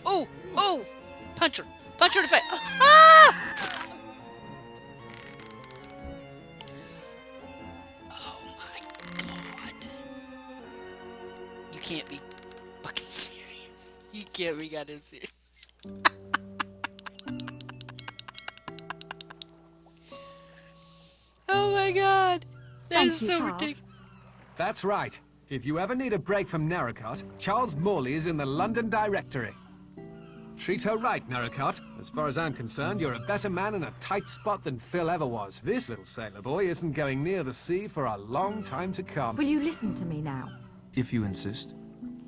Oh! Oh! Punch her! Punch her in the face! Ah! Oh my god. You can't be fucking serious. You can't be goddamn serious. Oh my god. That is so ridiculous. That's right. If you ever need a break from Narracott, Charles Morley is in the London Directory. Treat her right, Narracott. As far as I'm concerned, you're a better man in a tight spot than Phil ever was. This little sailor boy isn't going near the sea for a long time to come. Will you listen to me now? If you insist.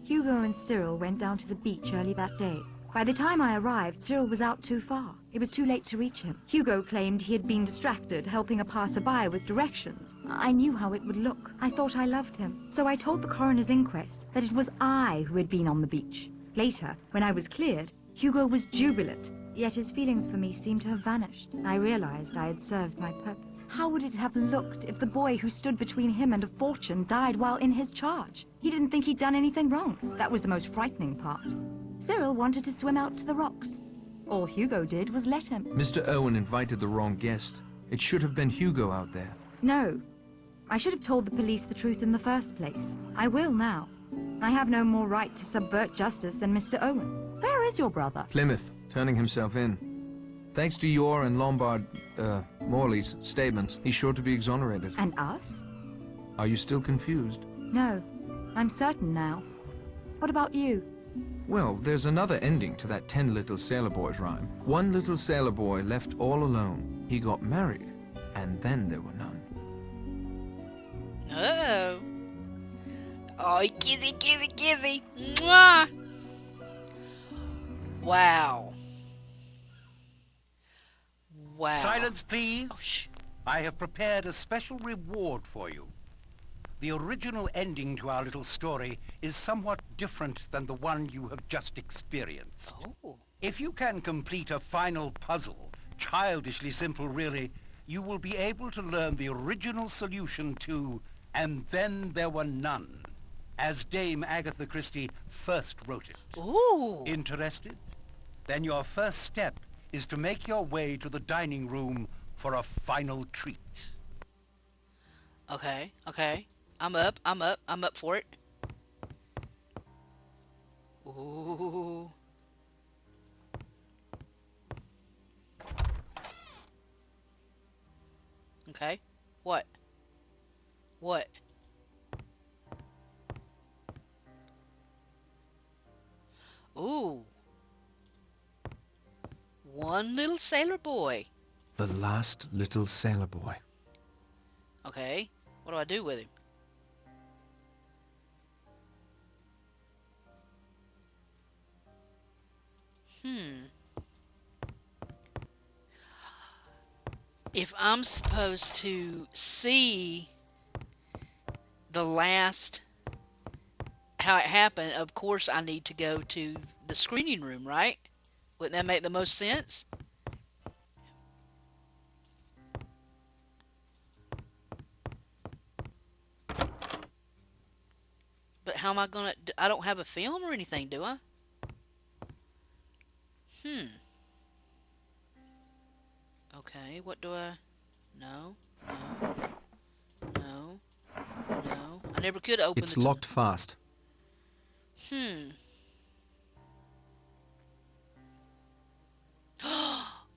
Hugo and Cyril went down to the beach early that day. By the time I arrived, Cyril was out too far. It was too late to reach him. Hugo claimed he had been distracted helping a passerby with directions. I knew how it would look. I thought I loved him. So I told the coroner's inquest that it was I who had been on the beach. Later, when I was cleared, Hugo was jubilant, yet his feelings for me seemed to have vanished. I realized I had served my purpose. How would it have looked if the boy who stood between him and a fortune died while in his charge? He didn't think he'd done anything wrong. That was the most frightening part. Cyril wanted to swim out to the rocks. All Hugo did was let him. Mr. Owen invited the wrong guest. It should have been Hugo out there. No. I should have told the police the truth in the first place. I will now. I have no more right to subvert justice than Mr. Owen. Where is your brother? Plymouth, turning himself in. Thanks to your and Morley's statements, he's sure to be exonerated. And us? Are you still confused? No. I'm certain now. What about you? Well, there's another ending to that 10 little sailor boys rhyme. One little sailor boy left all alone. He got married, and then there were none. Uh-oh. Oh, kizzy, kizzy, kizzy. Mwah! Wow. Wow. Silence, please. Oh, shh. I have prepared a special reward for you. The original ending to our little story is somewhat different than the one you have just experienced. Oh. If you can complete a final puzzle, childishly simple really, you will be able to learn the original solution to "And Then There Were None," as Dame Agatha Christie first wrote it. Ooh. Interested? Then your first step is to make your way to the dining room for a final treat. Okay, okay. I'm up for it. Ooh. Okay. What? What? Ooh. One little sailor boy. The last little sailor boy. Okay. What do I do with him? If I'm supposed to see the last, how it happened, of course I need to go to the screening room, right? Wouldn't that make the most sense? But how am I gonna... I don't have a film or anything, do I? Okay, what do I... No. I never could open It's locked fast.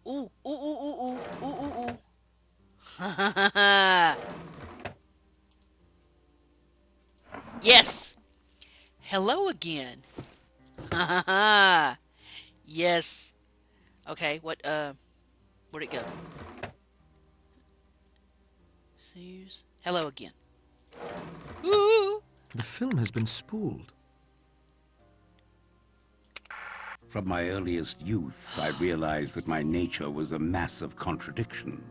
Ooh. Yes. Hello again. Yes. Okay, what, where'd it go? Sears. Hello again. Ooh. The film has been spooled. From my earliest youth, I realized that my nature was a mass of contradictions.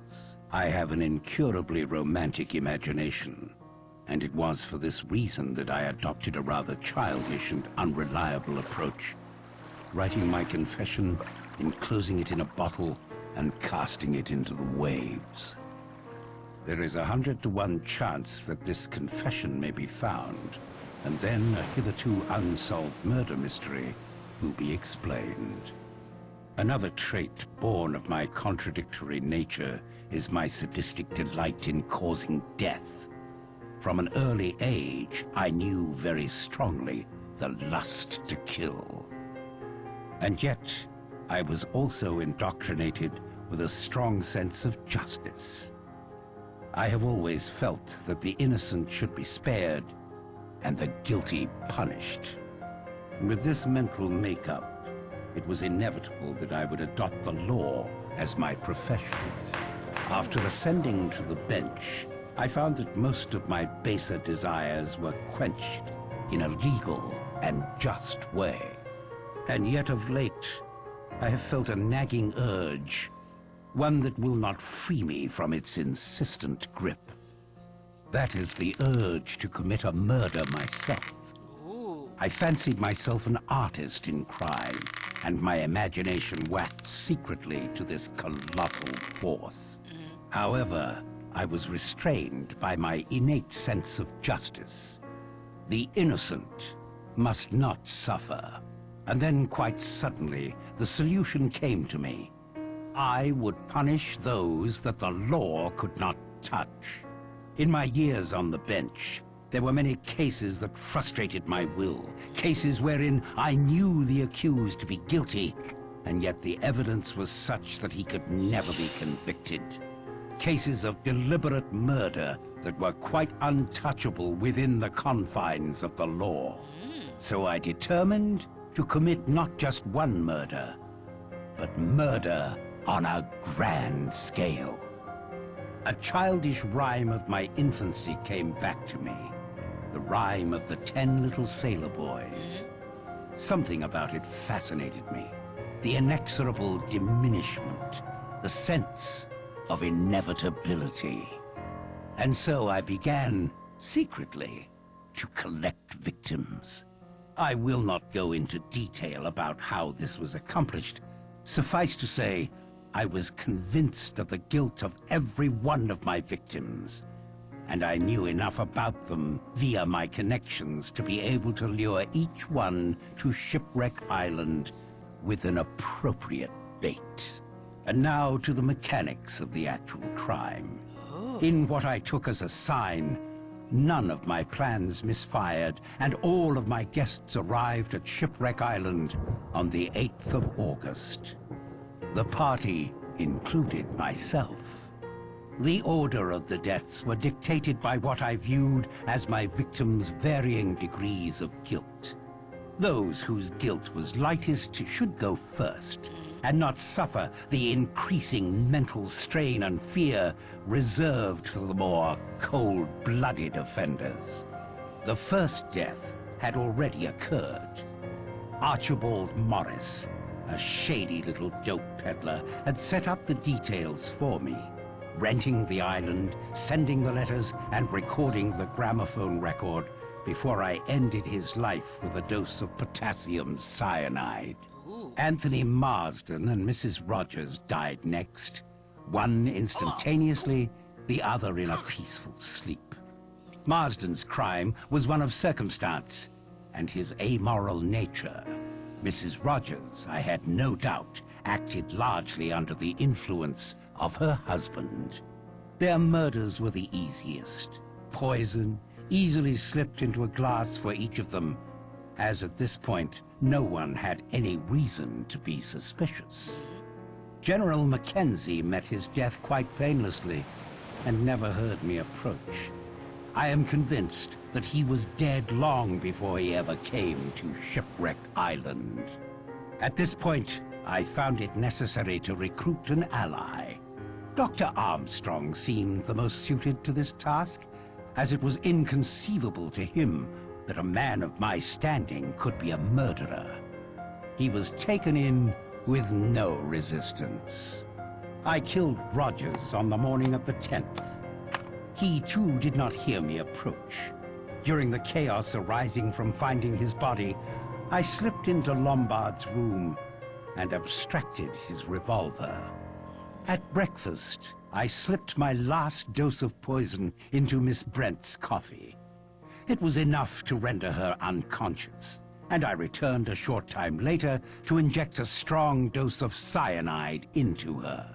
I have an incurably romantic imagination, and it was for this reason that I adopted a rather childish and unreliable approach, writing my confession, enclosing it in a bottle, and casting it into the waves. There is 100 to 1 chance that this confession may be found, and then a hitherto unsolved murder mystery will be explained. Another trait born of my contradictory nature is my sadistic delight in causing death. From an early age, I knew very strongly the lust to kill. And yet, I was also indoctrinated with a strong sense of justice. I have always felt that the innocent should be spared and the guilty punished. With this mental makeup, it was inevitable that I would adopt the law as my profession. After ascending to the bench, I found that most of my baser desires were quenched in a legal and just way. And yet of late, I have felt a nagging urge, one that will not free me from its insistent grip. That is the urge to commit a murder myself. I fancied myself an artist in crime, and my imagination waxed secretly to this colossal force. However, I was restrained by my innate sense of justice. The innocent must not suffer. And then, quite suddenly, the solution came to me. I would punish those that the law could not touch. In my years on the bench, there were many cases that frustrated my will, cases wherein I knew the accused to be guilty, and yet the evidence was such that he could never be convicted. Cases of deliberate murder that were quite untouchable within the confines of the law. So I determined to commit not just one murder, but murder on a grand scale. A childish rhyme of my infancy came back to me. The rhyme of the 10 little sailor boys. Something about it fascinated me. The inexorable diminishment, the sense of inevitability. And so I began, secretly, to collect victims. I will not go into detail about how this was accomplished. Suffice to say, I was convinced of the guilt of every one of my victims, and I knew enough about them via my connections to be able to lure each one to Shipwreck Island with an appropriate bait. And now to the mechanics of the actual crime. In what I took as a sign, none of my plans misfired, and all of my guests arrived at Shipwreck Island on the 8th of August. The party included myself. The order of the deaths were dictated by what I viewed as my victims' varying degrees of guilt. Those whose guilt was lightest should go first, and not suffer the increasing mental strain and fear reserved for the more cold-blooded offenders. The first death had already occurred. Archibald Morris, a shady little dope peddler, had set up the details for me, renting the island, sending the letters, and recording the gramophone record before I ended his life with a dose of potassium cyanide. Anthony Marsden and Mrs. Rogers died next, one instantaneously, the other in a peaceful sleep. Marsden's crime was one of circumstance and his amoral nature. Mrs. Rogers, I had no doubt, acted largely under the influence of her husband. Their murders were the easiest. Poison, easily slipped into a glass for each of them, as at this point, no one had any reason to be suspicious. General Mackenzie met his death quite painlessly and never heard me approach. I am convinced that he was dead long before he ever came to Shipwreck Island. At this point, I found it necessary to recruit an ally. Dr. Armstrong seemed the most suited to this task, as it was inconceivable to him that a man of my standing could be a murderer. He was taken in with no resistance. I killed Rogers on the morning of the 10th. He, too, did not hear me approach. During the chaos arising from finding his body, I slipped into Lombard's room and abstracted his revolver. At breakfast, I slipped my last dose of poison into Miss Brent's coffee. It was enough to render her unconscious, and I returned a short time later to inject a strong dose of cyanide into her.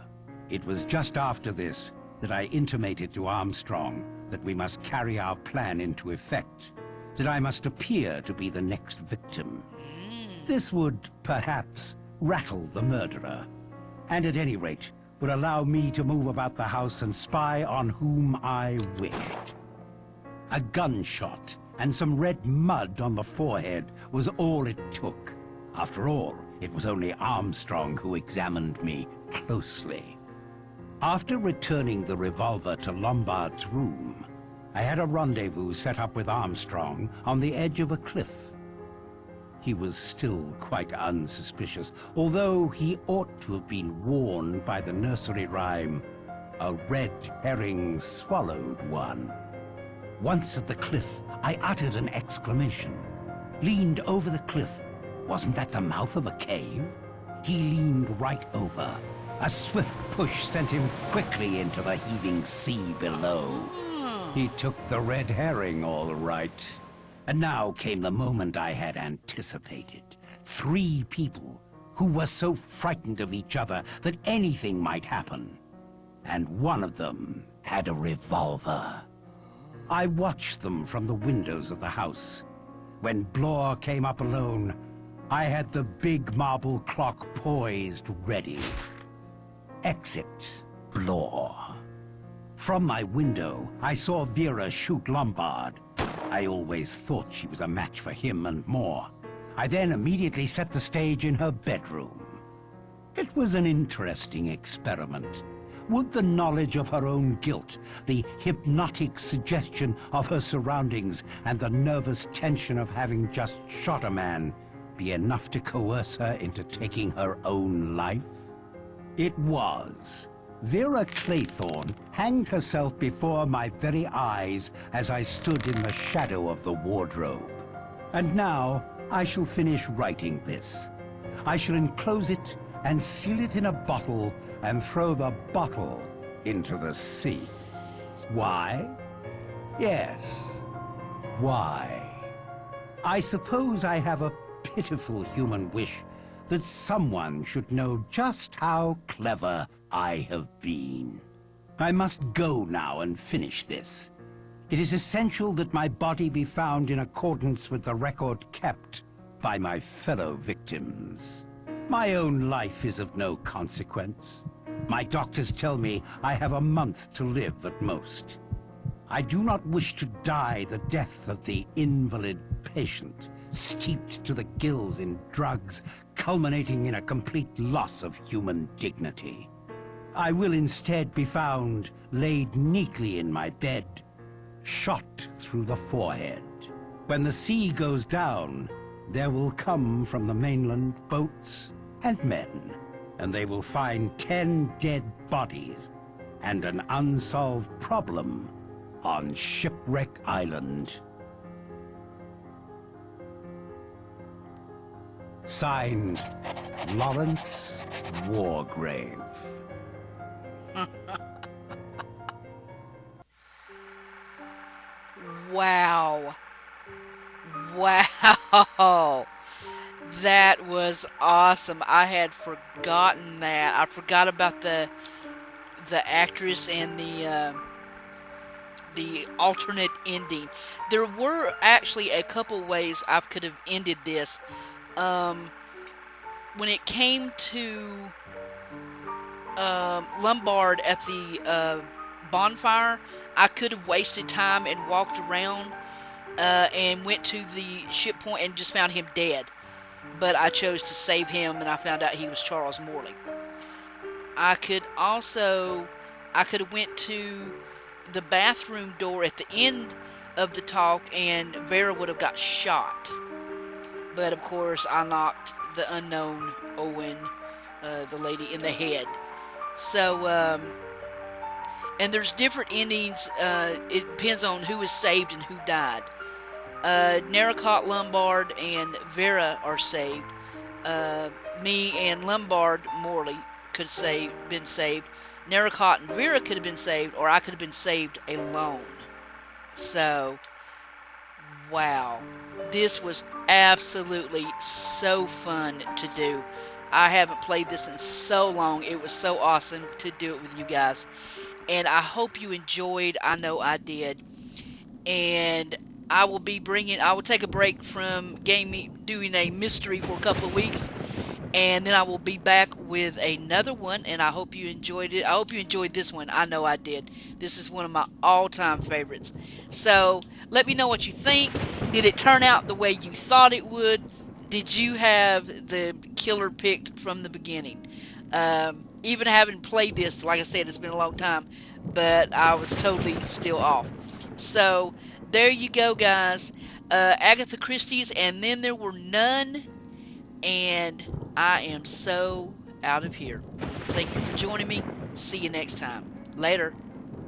It was just after this that I intimated to Armstrong that we must carry our plan into effect, that I must appear to be the next victim. This would, perhaps, rattle the murderer, and at any rate would allow me to move about the house and spy on whom I wished. A gunshot and some red mud on the forehead was all it took. After all, it was only Armstrong who examined me closely. After returning the revolver to Lombard's room, I had a rendezvous set up with Armstrong on the edge of a cliff. He was still quite unsuspicious, although he ought to have been warned by the nursery rhyme, "A red herring swallowed one." Once at the cliff, I uttered an exclamation, leaned over the cliff. Wasn't that the mouth of a cave? He leaned right over. A swift push sent him quickly into the heaving sea below. He took the red herring, all right. And now came the moment I had anticipated. 3 people who were so frightened of each other that anything might happen. And one of them had a revolver. I watched them from the windows of the house. When Blore came up alone, I had the big marble clock poised ready. Exit, Blore. From my window, I saw Vera shoot Lombard. I always thought she was a match for him and more. I then immediately set the stage in her bedroom. It was an interesting experiment. Would the knowledge of her own guilt, the hypnotic suggestion of her surroundings, and the nervous tension of having just shot a man be enough to coerce her into taking her own life? It was. Vera Claythorne hanged herself before my very eyes as I stood in the shadow of the wardrobe. And now I shall finish writing this. I shall enclose it and seal it in a bottle and throw the bottle into the sea. Why? Yes. Why? I suppose I have a pitiful human wish that someone should know just how clever I have been. I must go now and finish this. It is essential that my body be found in accordance with the record kept by my fellow victims. My own life is of no consequence. My doctors tell me I have a month to live at most. I do not wish to die the death of the invalid patient, steeped to the gills in drugs, culminating in a complete loss of human dignity. I will instead be found laid neatly in my bed, shot through the forehead. When the sea goes down, there will come from the mainland boats and men, and they will find 10 dead bodies and an unsolved problem on Shipwreck Island. Signed, Lawrence Wargrave. Wow. Wow. That was awesome. I had forgotten that. I forgot about the actress and the alternate ending. There were actually a couple ways I could have ended this. When it came to Lombard at the bonfire, I could have wasted time and walked around and went to the ship point and just found him dead. But I chose to save him, and I found out he was Charles Morley. I could have went to the bathroom door at the end of the talk, and Vera would have got shot. But of course, I knocked the unknown Owen, the lady, in the head. So, and there's different endings. It depends on who is saved and who died. Narracott, Lombard, and Vera are saved. Me and Lombard, Morley, could have been saved. Narracott and Vera could have been saved, or I could have been saved alone. So, wow. This was absolutely so fun to do. I haven't played this in so long. It was so awesome to do it with you guys. And I hope you enjoyed. I know I did. And I will take a break from doing a mystery for a couple of weeks. And then I will be back with another one, and I hope you enjoyed it. I hope you enjoyed this one. I know I did. This is one of my all-time favorites. So, let me know what you think. Did it turn out the way you thought it would? Did you have the killer picked from the beginning? Even having played this, like I said, it's been a long time, but I was totally still off. So, there you go, guys. Agatha Christie's, and then there were none, and I am so out of here. Thank you for joining me. See you next time. Later.